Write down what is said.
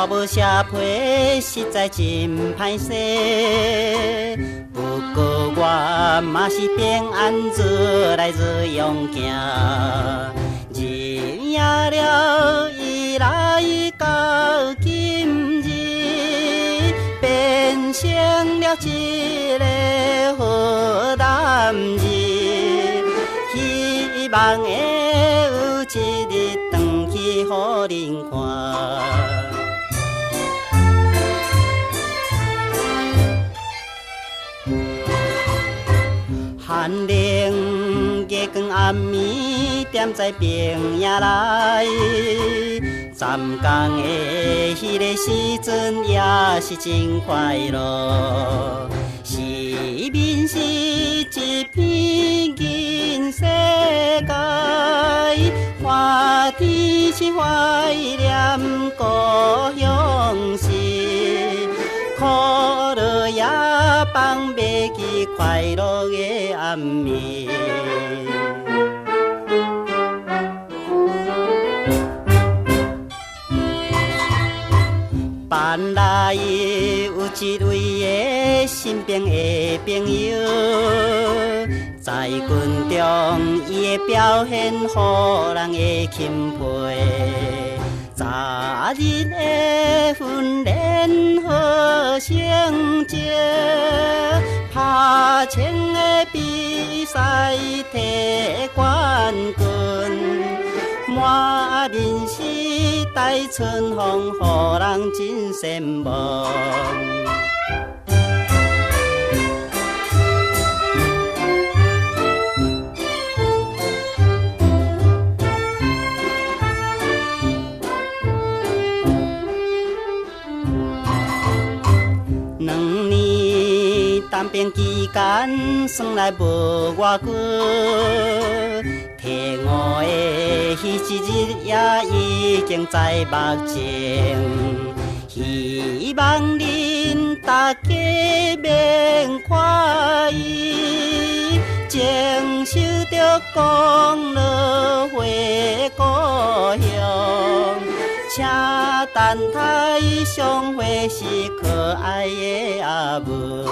我无社皮，实在真歹势。不过我嘛是平安做来做勇行，日夜了以来到今日，变成了一个好男儿。希望会有一日转去予恁看。寒冷月光暗暝，踮在平野内，站工的迄个时阵也是真快乐。是面是一片银世界，看天是怀念故乡时。苦乐也放袂记快乐的暗暝。班内有一位的身边的朋友，在军中伊的表现，予人会钦佩。昨日的训练好成绩，拍枪的比赛摕冠军，满面是带春风，予人真羡慕。当兵期间算来无偌久，退伍的迄一日也已经在目前。希望恁大家免看伊，承受着功劳回故乡。请等待相会是可爱的阿母。